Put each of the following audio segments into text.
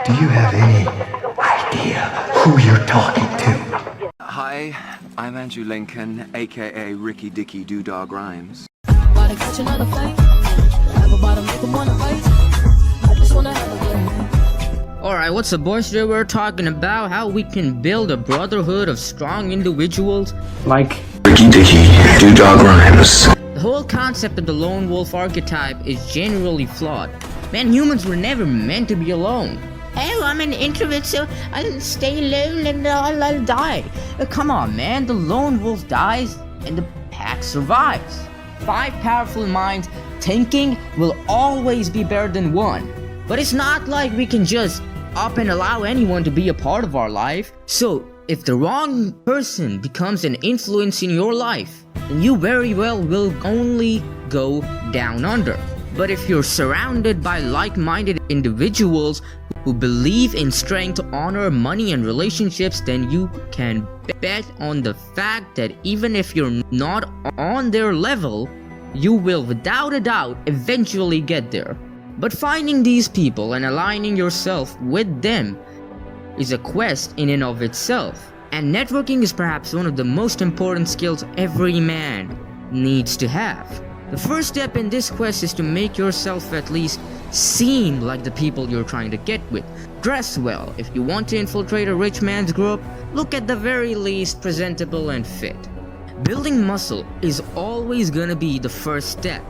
Do you have any idea who you're talking to? Hi, I'm Andrew Lincoln, aka Ricky Dicky Doodog Rhymes. Alright, what's up boys? Today we're talking about how we can build a brotherhood of strong individuals Like Ricky Dicky Doodog Rhymes. The whole concept of the lone wolf archetype is generally flawed. Man, humans were never meant to be alone. Oh, I'm an introvert, so I'll stay alone and I'll die. Come on, man, the lone wolf dies and the pack survives. 5 powerful minds thinking will always be better than one. But it's not like we can just up and allow anyone to be a part of our life. So, if the wrong person becomes an influence in your life, then you very well will only go down under. But if you're surrounded by like-minded individuals who believe in strength, honor, money, and relationships, then you can bet on the fact that even if you're not on their level, you will without a doubt eventually get there. But finding these people and aligning yourself with them is a quest in and of itself. And networking is perhaps one of the most important skills every man needs to have. The first step in this quest is to make yourself at least seem like the people you're trying to get with. Dress well. If you want to infiltrate a rich man's group, look at the very least presentable and fit. Building muscle is always gonna be the first step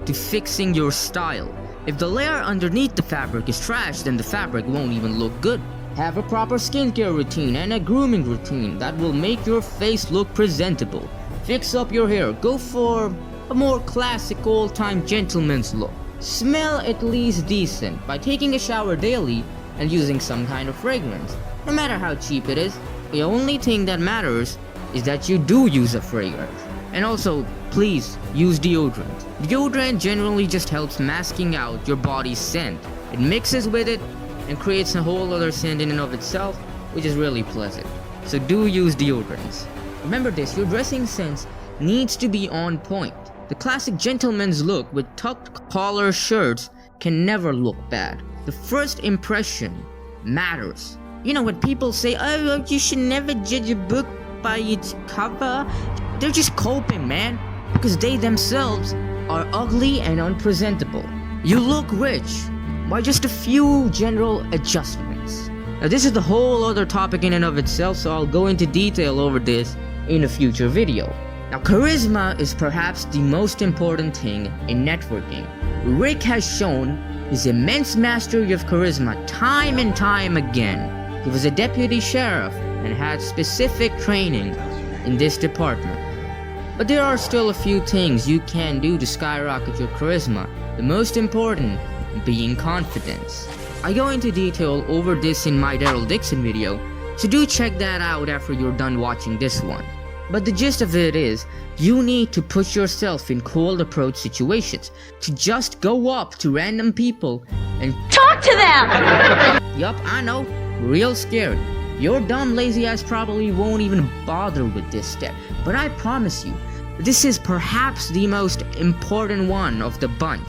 to fixing your style. If the layer underneath the fabric is trash, then the fabric won't even look good. Have a proper skincare routine and a grooming routine that will make your face look presentable. Fix up your hair. Go for a more classic old-time gentleman's look. Smell at least decent by taking a shower daily and using some kind of fragrance. No matter how cheap it is, the only thing that matters is that you do use a fragrance. And also, please use deodorant. Deodorant generally just helps masking out your body's scent. It mixes with it and creates a whole other scent in and of itself, which is really pleasant. So do use deodorants. Remember this, your dressing sense needs to be on point. The classic gentleman's look with tucked collar shirts can never look bad. The first impression matters. You know, when people say, oh, you should never judge a book by its cover, they're just coping, man, because they themselves are ugly and unpresentable. You look rich by just a few general adjustments. Now this is the whole other topic in and of itself, so I'll go into detail over this in a future video. Now charisma is perhaps the most important thing in networking. Rick has shown his immense mastery of charisma time and time again. He was a deputy sheriff and had specific training in this department. But there are still a few things you can do to skyrocket your charisma. The most important being confidence. I go into detail over this in my Daryl Dixon video, so do check that out after you're done watching this one. But the gist of it is, you need to push yourself in cold approach situations, to just go up to random people and talk to them! Yup, I know, real scary. Your dumb lazy ass probably won't even bother with this step, but I promise you, this is perhaps the most important one of the bunch.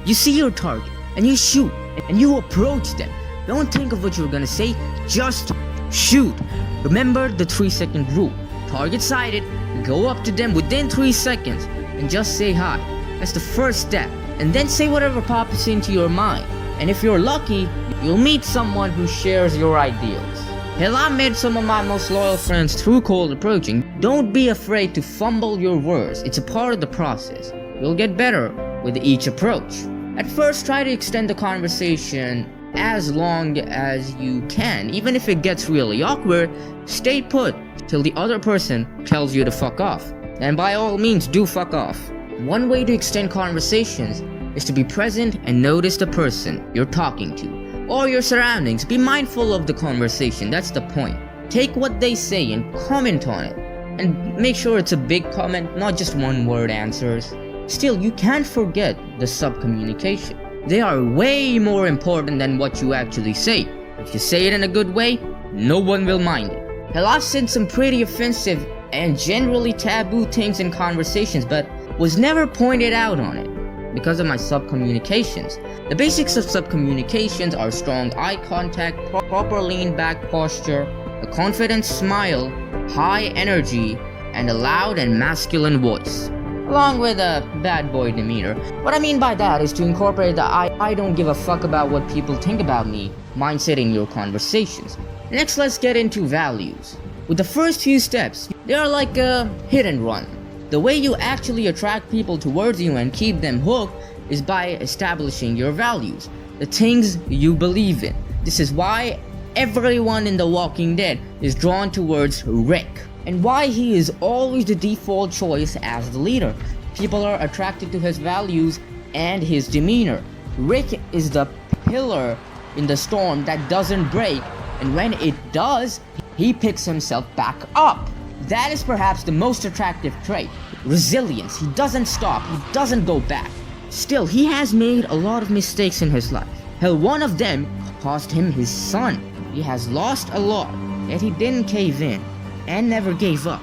You see your target, and you shoot, and you approach them. Don't think of what you're gonna say, just shoot. Remember the 3-second rule. Target sighted, go up to them within 3 seconds, and just say hi. That's the first step, and then say whatever pops into your mind. And if you're lucky, you'll meet someone who shares your ideals. Hell, I made some of my most loyal friends through cold approaching. Don't be afraid to fumble your words, it's a part of the process. You'll get better with each approach. At first, try to extend the conversation as long as you can. Even if it gets really awkward, stay put till the other person tells you to fuck off. And by all means, do fuck off. One way to extend conversations is to be present and notice the person you're talking to. Or your surroundings. Be mindful of the conversation, that's the point. Take what they say and comment on it. And make sure it's a big comment, not just one word answers. Still, you can't forget the sub-communication. They are way more important than what you actually say. If you say it in a good way, no one will mind it. Hell, I've said some pretty offensive and generally taboo things in conversations, but was never pointed out on it. because of my sub-communications. The basics of sub-communications are strong eye contact, proper lean back posture, a confident smile, high energy, and a loud and masculine voice, along with a bad boy demeanor. What I mean by that is to incorporate the I don't give a fuck about what people think about me mindset in your conversations. Next, let's get into values. With the first few steps, they are like a hit and run. The way you actually attract people towards you and keep them hooked is by establishing your values, the things you believe in. This is why everyone in The Walking Dead is drawn towards Rick, and why he is always the default choice as the leader. People are attracted to his values and his demeanor. Rick is the pillar in the storm that doesn't break, and when it does, he picks himself back up. That is perhaps the most attractive trait. Resilience. He doesn't stop. He doesn't go back. Still, he has made a lot of mistakes in his life. Hell, one of them cost him his son. He has lost a lot, yet he didn't cave in and never gave up.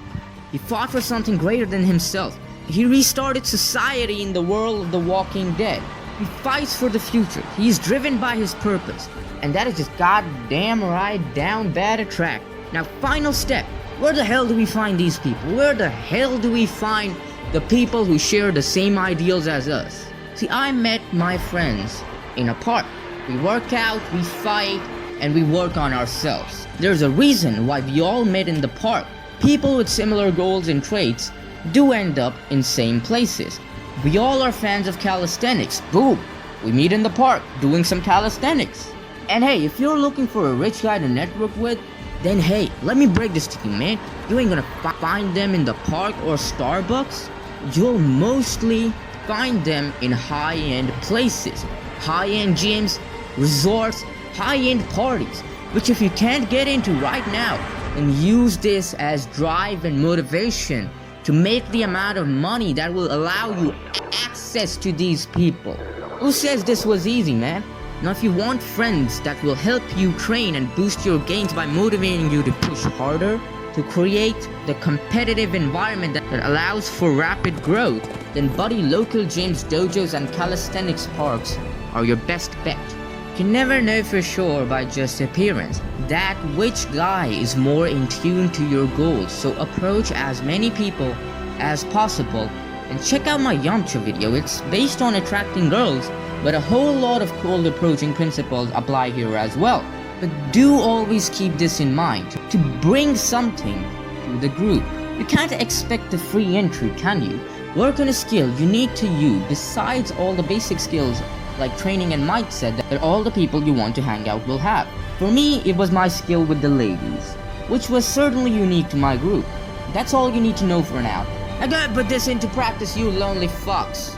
He fought for something greater than himself. He restarted society in the world of The Walking Dead. He fights for the future. He is driven by his purpose. And that is just goddamn right down bad a track. Now, final step. Where the hell do we find these people? Where the hell do we find the people who share the same ideals as us? See, I met my friends in a park. We work out, we fight, and we work on ourselves. There's a reason why we all met in the park. People with similar goals and traits do end up in same places. We all are fans of calisthenics. Boom! We meet in the park doing some calisthenics. And hey, if you're looking for a rich guy to network with, then hey, let me break this to you, man. You ain't gonna find them in the park or Starbucks. You'll mostly find them in high-end places. High-end gyms, resorts, high-end parties. Which if you can't get into right now, then use this as drive and motivation to make the amount of money that will allow you access to these people. Who says this was easy, man? Now, if you want friends that will help you train and boost your gains by motivating you to push harder, to create the competitive environment that allows for rapid growth, then buddy, local gyms, dojos, and calisthenics parks are your best bet. You can never know for sure by just appearance that which guy is more in tune to your goals, so approach as many people as possible. And check out my Yamcha video. It's based on attracting girls, but a whole lot of cold approaching principles apply here as well. But do always keep this in mind, to bring something to the group. You can't expect a free entry, can you? Work on a skill unique to you besides all the basic skills like training and mindset that all the people you want to hang out will have. For me, it was my skill with the ladies, which was certainly unique to my group. That's all you need to know for now. I gotta put this into practice, you lonely fucks.